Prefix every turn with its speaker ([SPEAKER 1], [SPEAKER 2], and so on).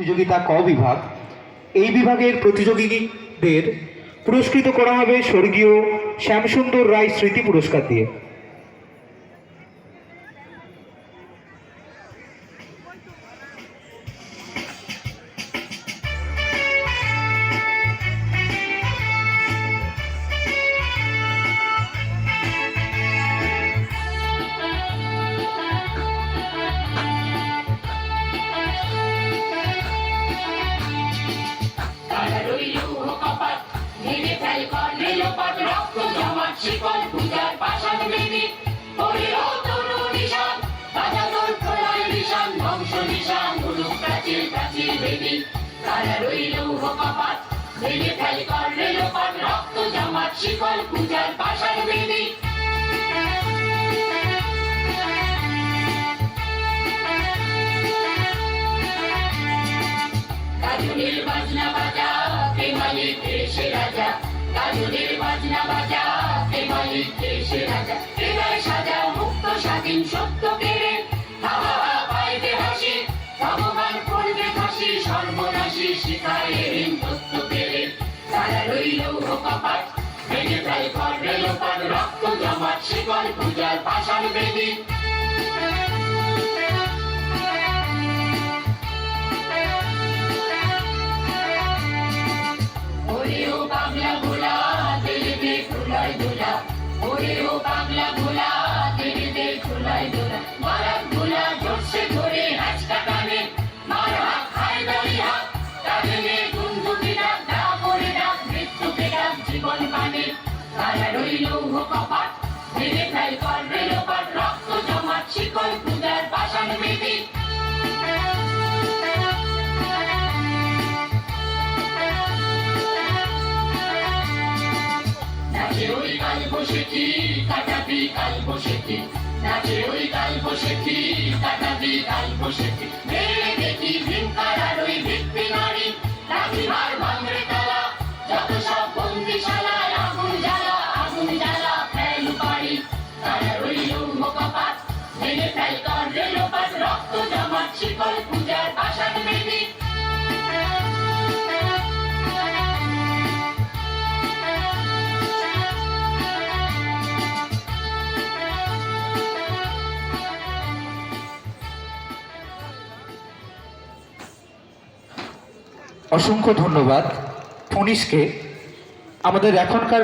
[SPEAKER 1] প্রতিযোগিতা ক বিভাগ। এই বিভাগের প্রতিযোগীদের পুরস্কৃত করা হবে স্বর্গীয় শ্যামসুন্দর রায় স্মৃতি পুরস্কার দিয়ে।
[SPEAKER 2] শিকল পূজার পাষাণ বেদী হরিও তরু নিশান বাজানোর প্রলয় নিশান ধ্বংস নিশান গুরু প্রাচীর প্রাচীর বেদী তারা রইল কপাট ভেঙে ফেল কর রেলপাট রক্ত জমাট শিকল পূজার পাষাণ বেদী গাজনের বাজনা বাজা কে মালিক দেশে রাজা গাজনের বাজনা বাজা কে মালিক দেশে রাজা হৃদয় সাজা মুক্ত স্বাধীন সত্য কেড়ে হাওয়া পাইবে হাসি ভগবান করবে ফাঁসি সর্বনাশী শিখায় ঋণ তত্ত্ব কেড়ে তারা রইল কপাট ভেঙে ফেল কর রেলপাট রক্ত জমাট শিকল পূজার পাষাণ বেদী বাংলা ভোলা দিল্লিতে খুলাই দোলা ওরেও বাংলা ভোলা দিল্লিতে খুলাই দোলা মারাক ভোলা জোরসে ধরে হাঁচকা টানে মার হাত খায় দাড়ি হাত টানে বন্ধুকে ডাক দা করে ডাক মৃত্যুকে ডাক জীবন পানে তারা রইল কপাট ভেঙে ফেল কর রেলপাট রক্ত জমাট শিকল পূজার পাষাণ বেদী নাচে ওই কাল বসেছি কাটাবি কাল বসেছি নাচে ওই কাল বসেছি কাটাবি কাল বসেছি মেরে দেখি ভিনকারার ওই ভিত্তি নারী রাখিবার ভাঙরে তালা যত সব বন্দিশালায় আগুন জ্বালা ফেল পারি তারা রইল কপাট ভেঙে ফেল কর রেলপাট রক্ত জমাট শিকল পূজার পাষাণ বেদী
[SPEAKER 1] অসংখ্য ধন্যবাদ ফণীশকে। আমাদের এখনকার